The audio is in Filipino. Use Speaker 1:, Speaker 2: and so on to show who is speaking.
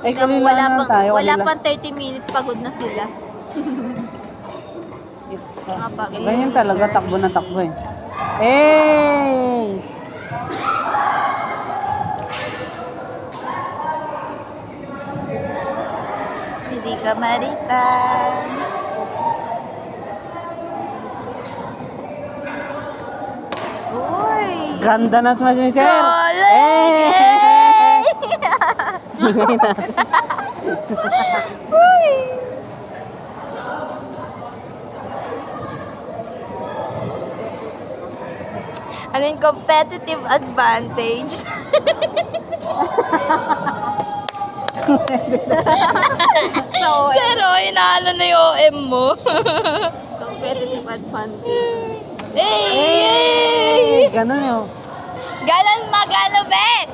Speaker 1: Eh,
Speaker 2: Tignan mo,
Speaker 1: kalila
Speaker 2: wala
Speaker 1: na
Speaker 2: pang,
Speaker 1: tayo.
Speaker 2: wala
Speaker 1: kalila.
Speaker 2: pang 30 minutes, pagod na sila. Mga pagod.
Speaker 1: Ganyan talaga, takbo na takbo eh. Hey!
Speaker 2: Si Rica Marita. Uy!
Speaker 1: Ganda na smash ni Sir!
Speaker 2: Galing! Uy! Ano yung competitive advantage? Pero, inaano na yung OM mo. Competitive advantage. Hey!
Speaker 1: Ganun yun.
Speaker 2: Ganon magalubet!